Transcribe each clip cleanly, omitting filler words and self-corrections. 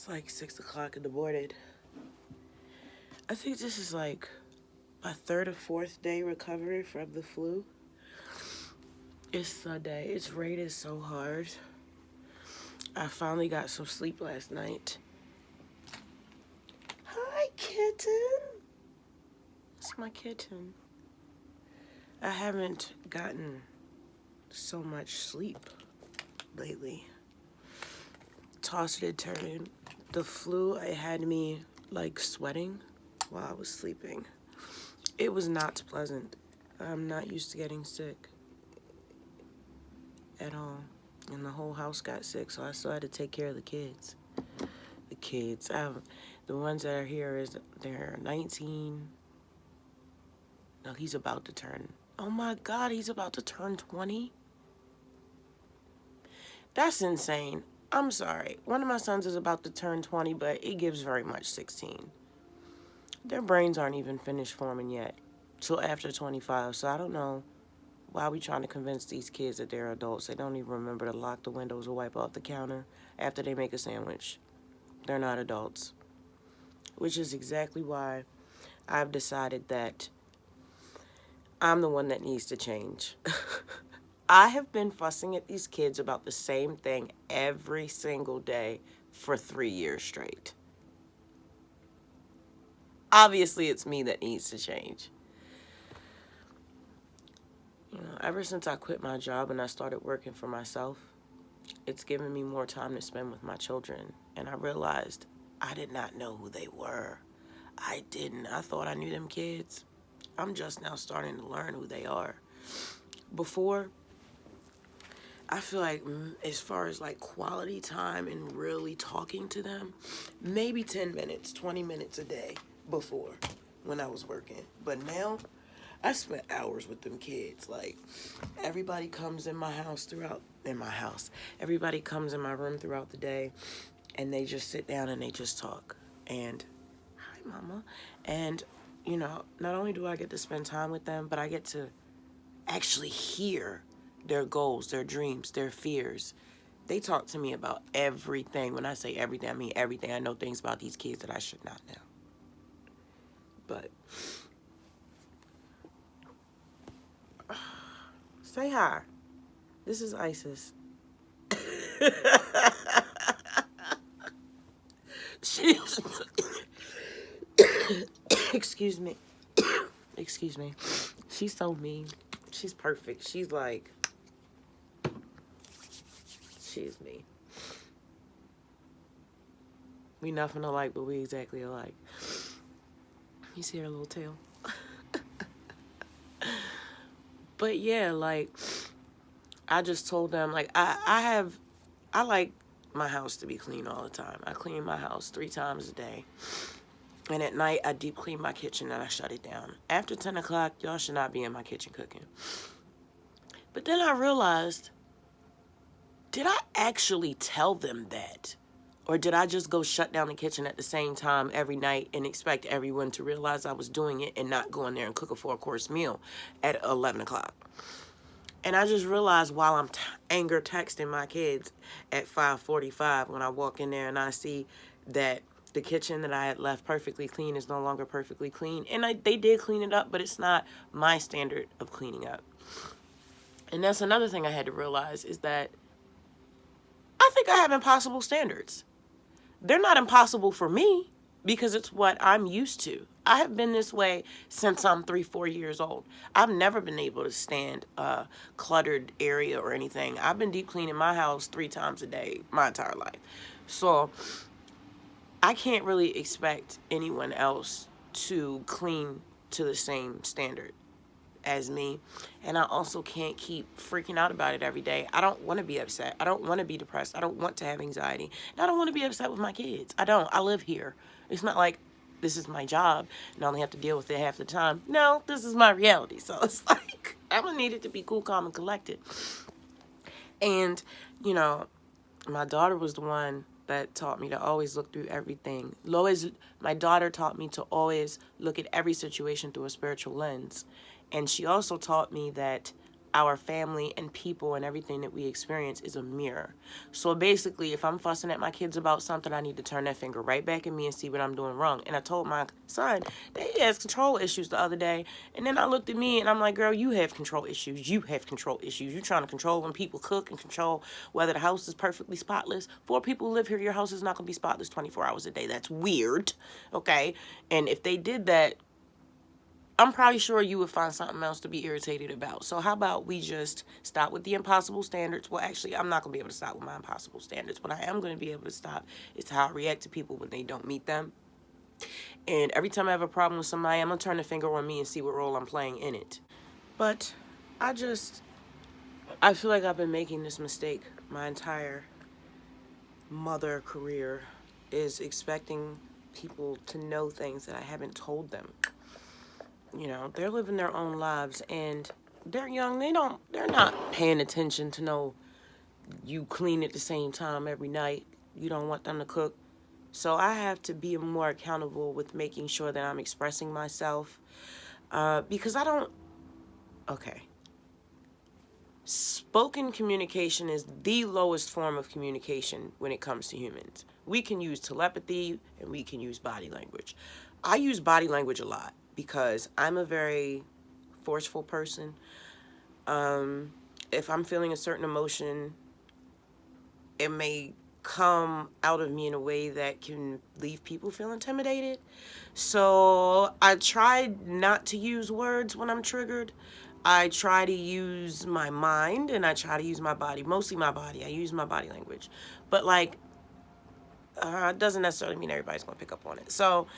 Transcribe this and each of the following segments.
It's like 6 o'clock in the morning. I think this is like my third or fourth day recovery from the flu. It's Sunday. It's raining so hard. I finally got some sleep last night. Hi, kitten. It's my kitten. I haven't gotten so much sleep lately. Tossing and turning. The flu, it had me like sweating while I was sleeping. It was not pleasant. I'm not used to getting sick at all. And the whole house got sick, so I still had to take care of the kids. The ones that are here, they're 19. No, he's about to turn. Oh my God, he's about to turn 20? That's insane. I'm sorry. One of my sons is about to turn 20, but it gives very much 16. Their brains aren't even finished forming yet, till after 25. So I don't know why we trying to convince these kids that they're adults. They don't even remember to lock the windows or wipe off the counter after they make a sandwich. They're not adults. Which is exactly why I've decided that I'm the one that needs to change. I have been fussing at these kids about the same thing every single day for 3 years straight. Obviously, it's me that needs to change. You know, ever since I quit my job and I started working for myself, it's given me more time to spend with my children. And I realized I did not know who they were. I didn't. I thought I knew them kids. I'm just now starting to learn who they are. Before, I feel like as far as like quality time and really talking to them, maybe 10 minutes, 20 minutes a day before when I was working. But now, I spent hours with them kids. Like, everybody comes in my house Everybody comes in my room throughout the day, and they just sit down and they just talk. And, hi, mama. And, you know, not only do I get to spend time with them, but I get to actually hear their goals, their dreams, their fears. They talk to me about everything. When I say everything, I mean everything. I know things about these kids that I should not know. But say hi. This is Isis. She's excuse me. Excuse me. She's so mean. She's perfect. She's me. We nothing alike, but we exactly alike. You see her little tail? But yeah, like, I just told them, like, I like my house to be clean all the time. I clean my house 3 times a day. And at night, I deep clean my kitchen and I shut it down. After 10 o'clock, y'all should not be in my kitchen cooking. But then I realized, did I actually tell them that? Or did I just go shut down the kitchen at the same time every night and expect everyone to realize I was doing it and not go in there and cook a 4-course meal at 11 o'clock? And I just realized while I'm anger texting my kids at 5:45 when I walk in there and I see that the kitchen that I had left perfectly clean is no longer perfectly clean. And they did clean it up, but it's not my standard of cleaning up. And that's another thing I had to realize is that I think I have impossible standards. They're not impossible for me because it's what I'm used to. I have been this way since I'm 3-4 years old. I've never been able to stand a cluttered area or anything. I've been deep cleaning my house 3 times a day my entire life. So I can't really expect anyone else to clean to the same standard as me. And I also can't keep freaking out about it every day. I don't want to be upset. I don't want to be depressed. I don't want to have anxiety. And I don't want to be upset with my kids. I don't. I live here. It's not like this is my job and I only have to deal with it half the time. No, this is my reality. So it's like, I'm going to need it to be cool, calm, and collected. And, you know, my daughter was the one that taught me to always look through everything. My daughter taught me to always look at every situation through a spiritual lens. And she also taught me that our family and people and everything that we experience is a mirror. So basically, if I'm fussing at my kids about something, I need to turn that finger right back at me and see what I'm doing wrong. And I told my son that he has control issues the other day. And then I looked at me and I'm like, girl, you have control issues. You have control issues. You're trying to control when people cook and control whether the house is perfectly spotless. 4 people who live here, your house is not going to be spotless 24 hours a day. That's weird. Okay? And if they did that, I'm probably sure you would find something else to be irritated about. So how about we just stop with the impossible standards? Well, actually, I'm not going to be able to stop with my impossible standards. What I am going to be able to stop is how I react to people when they don't meet them. And every time I have a problem with somebody, I'm going to turn the finger on me and see what role I'm playing in it. But I feel like I've been making this mistake my entire mother career, is expecting people to know things that I haven't told them. You know, they're living their own lives and they're young. They're not paying attention to know you clean at the same time every night. You don't want them to cook. So I have to be more accountable with making sure that I'm expressing myself. Because okay. Spoken communication is the lowest form of communication when it comes to humans. We can use telepathy and we can use body language. I use body language a lot because I'm a very forceful person. If I'm feeling a certain emotion, it may come out of me in a way that can leave people feel intimidated. So I try not to use words when I'm triggered. I try to use my mind and I try to use my body, mostly my body. I use my body language. But like, it doesn't necessarily mean everybody's going to pick up on it. So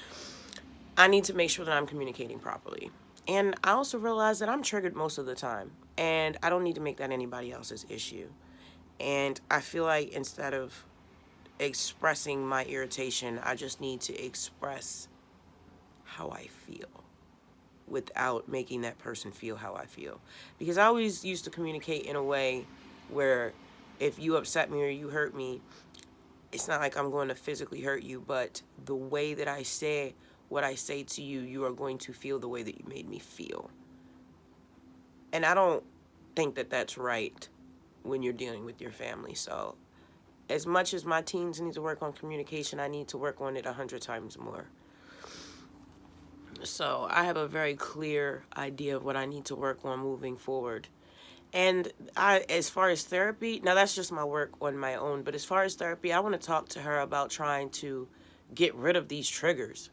I need to make sure that I'm communicating properly. And I also realize that I'm triggered most of the time. And I don't need to make that anybody else's issue. And I feel like instead of expressing my irritation, I just need to express how I feel without making that person feel how I feel. Because I always used to communicate in a way where if you upset me or you hurt me, it's not like I'm going to physically hurt you, but the way that I say what I say to you, you are going to feel the way that you made me feel. And I don't think that that's right when you're dealing with your family. So as much as my teens need to work on communication, I need to work on it 100 times more. So I have a very clear idea of what I need to work on moving forward. And as far as therapy, now that's just my work on my own, but as far as therapy, I want to talk to her about trying to get rid of these triggers.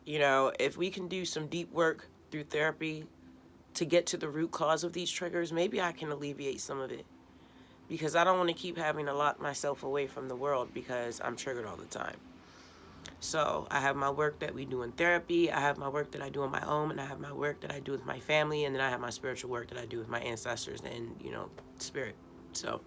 You know, if we can do some deep work through therapy to get to the root cause of these triggers, maybe I can alleviate some of it. Because I don't want to keep having to lock myself away from the world because I'm triggered all the time. So I have my work that we do in therapy, I have my work that I do on my own, and I have my work that I do with my family, and then I have my spiritual work that I do with my ancestors and, you know, spirit. So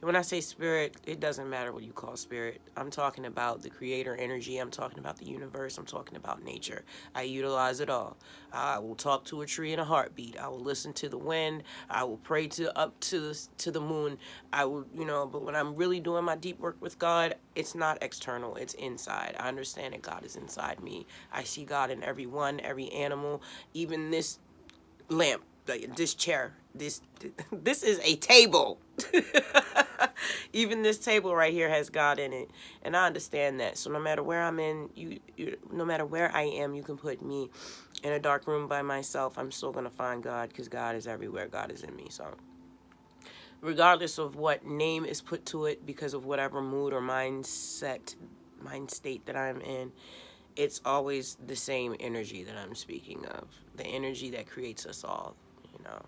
and when I say spirit, it doesn't matter what you call spirit. I'm talking about the creator energy. I'm talking about the universe. I'm talking about nature. I utilize it all. I will talk to a tree in a heartbeat. I will listen to the wind. I will pray up to the moon. I will, you know, but when I'm really doing my deep work with God, it's not external. It's inside. I understand that God is inside me. I see God in everyone, every animal, even this lamp, like this chair, this is a table. Even this table right here has God in it, and I understand that. So no matter where I'm in, no matter where I am, you can put me in a dark room by myself. I'm still gonna find God because God is everywhere. God is in me. So regardless of what name is put to it, because of whatever mood or mind state that I'm in, it's always the same energy that I'm speaking of. The energy that creates us all, you know.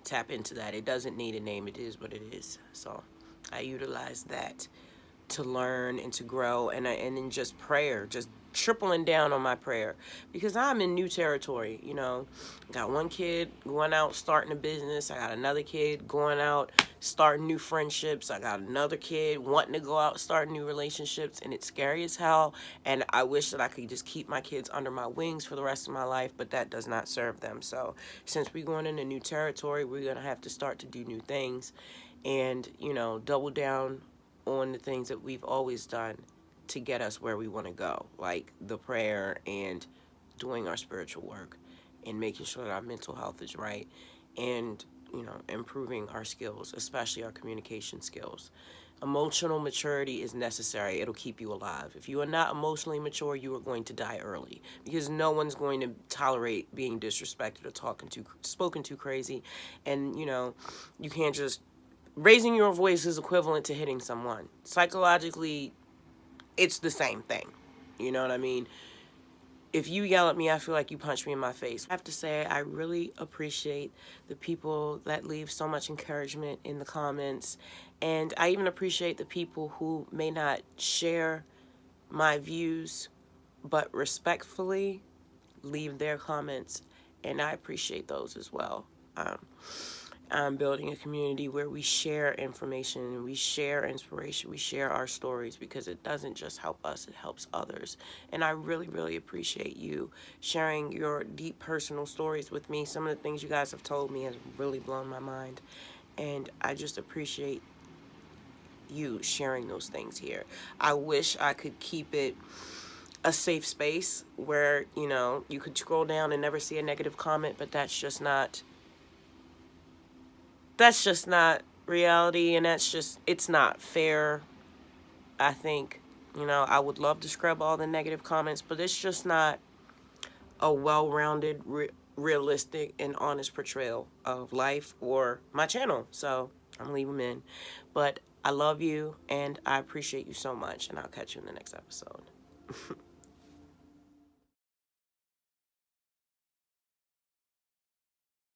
Tap into that. It doesn't need a name. It is what it is. So I utilize that to learn and to grow, and then just prayer, just tripling down on my prayer, because I'm in new territory. You know, got one kid going out starting a business. I got another kid going out starting new friendships. I got another kid wanting to go out starting new relationships, and it's scary as hell. And I wish that I could just keep my kids under my wings for the rest of my life, but that does not serve them. So since we're going into new territory, we're gonna have to start to do new things, and you know, double down on the things that we've always done to get us where we want to go, like the prayer and doing our spiritual work and making sure that our mental health is right. And improving our skills, especially our communication skills. Emotional maturity is necessary. It'll keep you alive. If you are not emotionally mature, you are going to die early, because no one's going to tolerate being disrespected or spoken to crazy. And you can't just raising your voice is equivalent to hitting someone. Psychologically, it's the same thing. You know what I mean? If you yell at me, I feel like you punch me in my face. I have to say, I really appreciate the people that leave so much encouragement in the comments. And I even appreciate the people who may not share my views, but respectfully leave their comments. And I appreciate those as well. Um, I'm building a community where we share information and we share inspiration, we share our stories, because it doesn't just help us, it helps others. And I really, really appreciate you sharing your deep personal stories with me. Some of the things you guys have told me has really blown my mind. And I just appreciate you sharing those things here. I wish I could keep it a safe space where, you could scroll down and never see a negative comment, but that's just not reality, and it's not fair. I think, I would love to scrub all the negative comments, but it's just not a well-rounded, realistic, and honest portrayal of life or my channel. So I'm leaving them in. But I love you, and I appreciate you so much, and I'll catch you in the next episode.